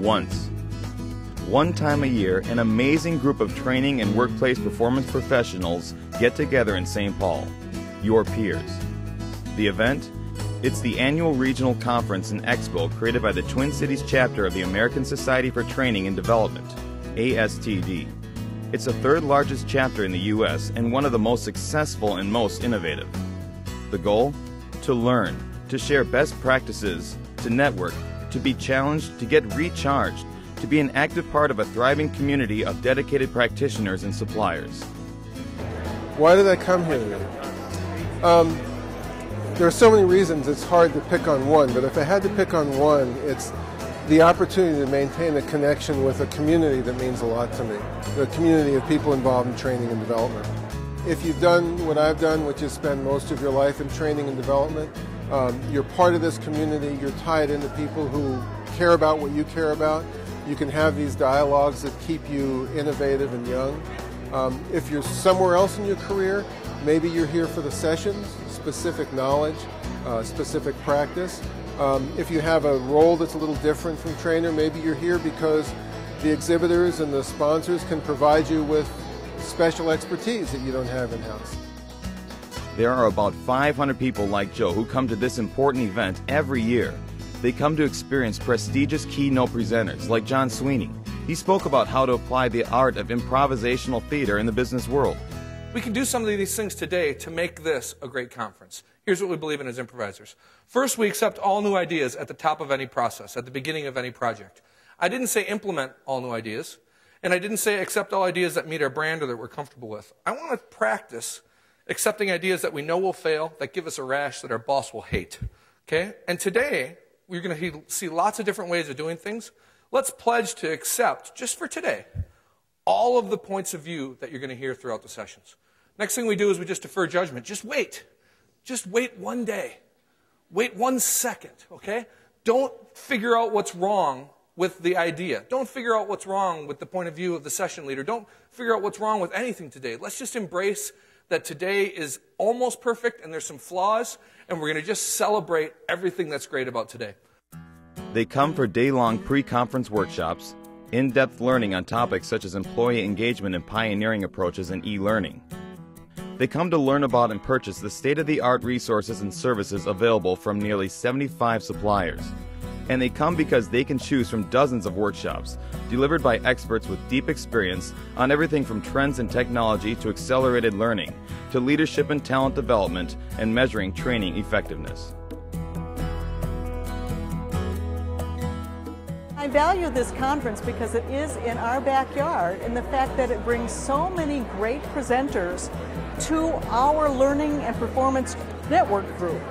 once. One time a year, an amazing group of training and workplace performance professionals get together in St. Paul, your peers. The event? It's the annual regional conference and expo created by the Twin Cities chapter of the American Society for Training and Development, ASTD. It's the third largest chapter in the U.S. and one of the most successful and most innovative. The goal? To learn, to share best practices, to network, to be challenged, to get recharged, to be an active part of a thriving community of dedicated practitioners and suppliers. Why did I come here today? There are so many reasons it's hard to pick on one, but if I had to pick on one, it's the opportunity to maintain a connection with a community that means a lot to me, the community of people involved in training and development. If you've done what I've done, which is spend most of your life in training and development, you're part of this community, you're tied into people who care about what you care about. You can have these dialogues that keep you innovative and young. If you're somewhere else in your career, maybe you're here for the sessions, specific knowledge, specific practice. If you have a role that's a little different from trainer, maybe you're here because the exhibitors and the sponsors can provide you with special expertise that you don't have in-house. There are about 500 people like Joe who come to this important event every year. They come to experience prestigious keynote presenters like John Sweeney. He spoke about how to apply the art of improvisational theater in the business world. We can do some of these things today to make this a great conference. Here's what we believe in as improvisers. First, we accept all new ideas at the top of any process, at the beginning of any project. I didn't say implement all new ideas, and I didn't say accept all ideas that meet our brand or that we're comfortable with. I want to practice accepting ideas that we know will fail, that give us a rash that our boss will hate. Okay? And today, we're going to see lots of different ways of doing things. Let's pledge to accept, just for today, all of the points of view that you're going to hear throughout the sessions. Next thing we do is we just defer judgment. Just wait. Just wait one day. Wait 1 second, okay? Don't figure out what's wrong with the idea. Don't figure out what's wrong with the point of view of the session leader. Don't figure out what's wrong with anything today. Let's just embrace that today is almost perfect and there's some flaws, and we're going to just celebrate everything that's great about today. They come for day-long pre-conference workshops, in-depth learning on topics such as employee engagement and pioneering approaches in e-learning. They come to learn about and purchase the state-of-the-art resources and services available from nearly 75 suppliers. And they come because they can choose from dozens of workshops, delivered by experts with deep experience on everything from trends in technology to accelerated learning, to leadership and talent development, and measuring training effectiveness. I value this conference because it is in our backyard, and the fact that it brings so many great presenters to our Learning and Performance Network group.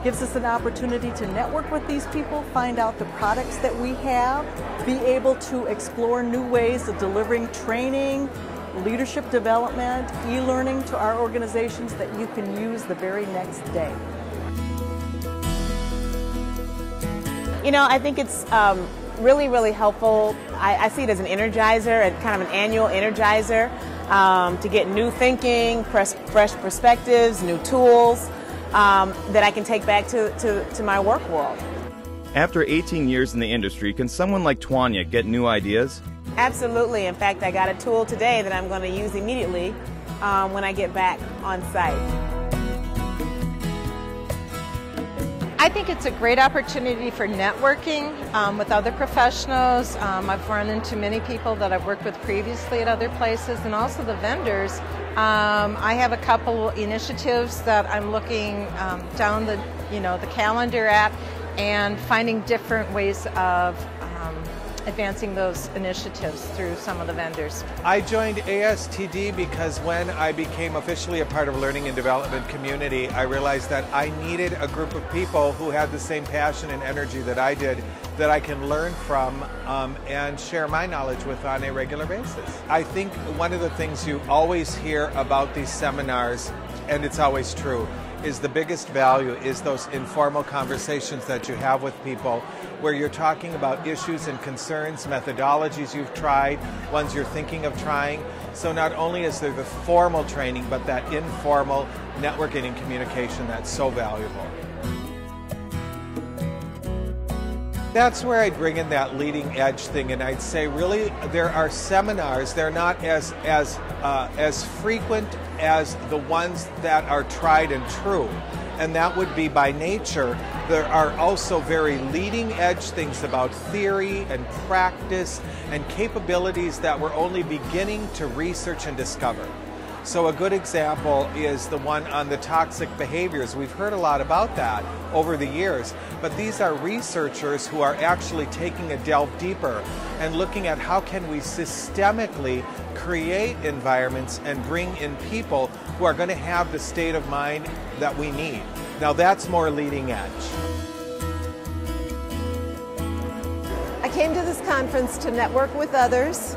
Gives us an opportunity to network with these people, find out the products that we have, be able to explore new ways of delivering training, leadership development, e-learning to our organizations that you can use the very next day. You know, I think it's really, really helpful. I see it as an energizer, and kind of an annual energizer to get new thinking, fresh perspectives, new tools that I can take back to my work world. After 18 years in the industry, can someone like Tanya get new ideas? Absolutely. In fact, I got a tool today that I'm going to use immediately when I get back on site. I think it's a great opportunity for networking with other professionals. I've run into many people that I've worked with previously at other places, and also the vendors. I have a couple initiatives that I'm looking down the calendar at, and finding different ways of advancing those initiatives through some of the vendors. I joined ASTD because when I became officially a part of a learning and development community, I realized that I needed a group of people who had the same passion and energy that I did, that I can learn from and share my knowledge with on a regular basis. I think one of the things you always hear about these seminars, and it's always true, is the biggest value is those informal conversations that you have with people where you're talking about issues and concerns, methodologies you've tried, ones you're thinking of trying. So not only is there the formal training, but that informal networking and communication that's so valuable. That's where I'd bring in that leading edge thing, and I'd say really there are seminars. They're not as frequent as the ones that are tried and true, and that would be by nature. There are also very leading edge things about theory and practice and capabilities that we're only beginning to research and discover. So a good example is the one on the toxic behaviors. We've heard a lot about that over the years, but these are researchers who are actually taking a delve deeper and looking at how can we systemically create environments and bring in people who are going to have the state of mind that we need. Now that's more leading edge. I came to this conference to network with others,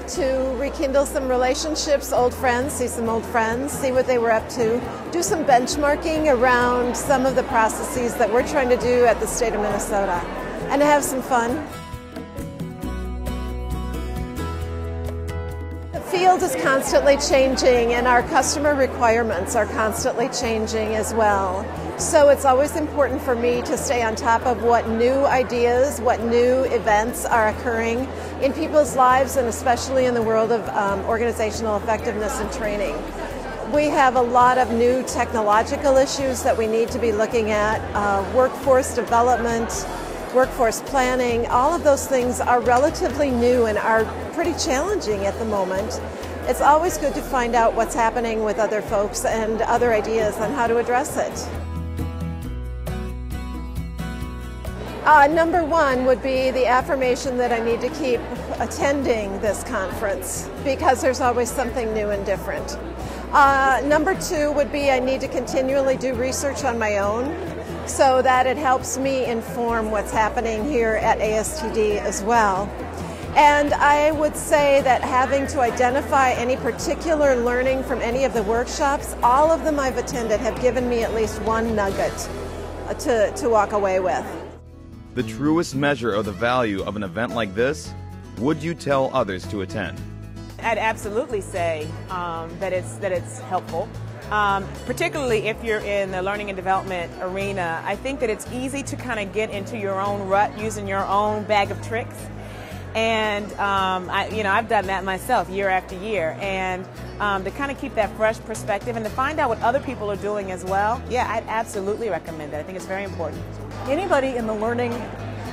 to rekindle some relationships, old friends, see some old friends, see what they were up to, do some benchmarking around some of the processes that we're trying to do at the state of Minnesota, and to have some fun. The field is constantly changing, and our customer requirements are constantly changing as well. So it's always important for me to stay on top of what new ideas, what new events are occurring in people's lives, and especially in the world of organizational effectiveness and training. We have a lot of new technological issues that we need to be looking at, workforce development, workforce planning. All of those things are relatively new and are pretty challenging at the moment. It's always good to find out what's happening with other folks and other ideas on how to address it. Number one would be the affirmation that I need to keep attending this conference because there's always something new and different. Number two would be I need to continually do research on my own so that it helps me inform what's happening here at ASTD as well. And I would say that having to identify any particular learning from any of the workshops, all of them I've attended have given me at least one nugget to walk away with. The truest measure of the value of an event like this, would you tell others to attend? I'd absolutely say that it's helpful, particularly if you're in the learning and development arena. I think that it's easy to kind of get into your own rut using your own bag of tricks. And I've done that myself year after year, and to kind of keep that fresh perspective and to find out what other people are doing as well, yeah, I'd absolutely recommend it. I think it's very important. Anybody in the learning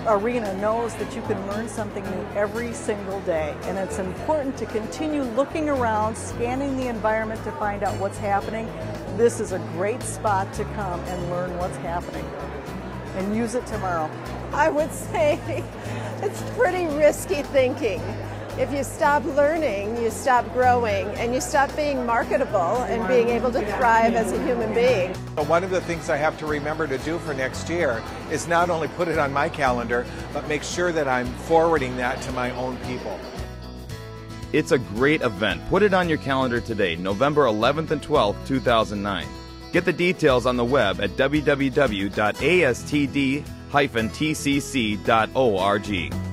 arena knows that you can learn something new every single day, and it's important to continue looking around, scanning the environment to find out what's happening. This is a great spot to come and learn what's happening and use it tomorrow. I would say it's pretty risky thinking. If you stop learning, you stop growing, and you stop being marketable and being able to thrive as a human being. One of the things I have to remember to do for next year is not only put it on my calendar, but make sure that I'm forwarding that to my own people. It's a great event. Put it on your calendar today, November 11th and 12th, 2009. Get the details on the web at www.astd-tcc.org.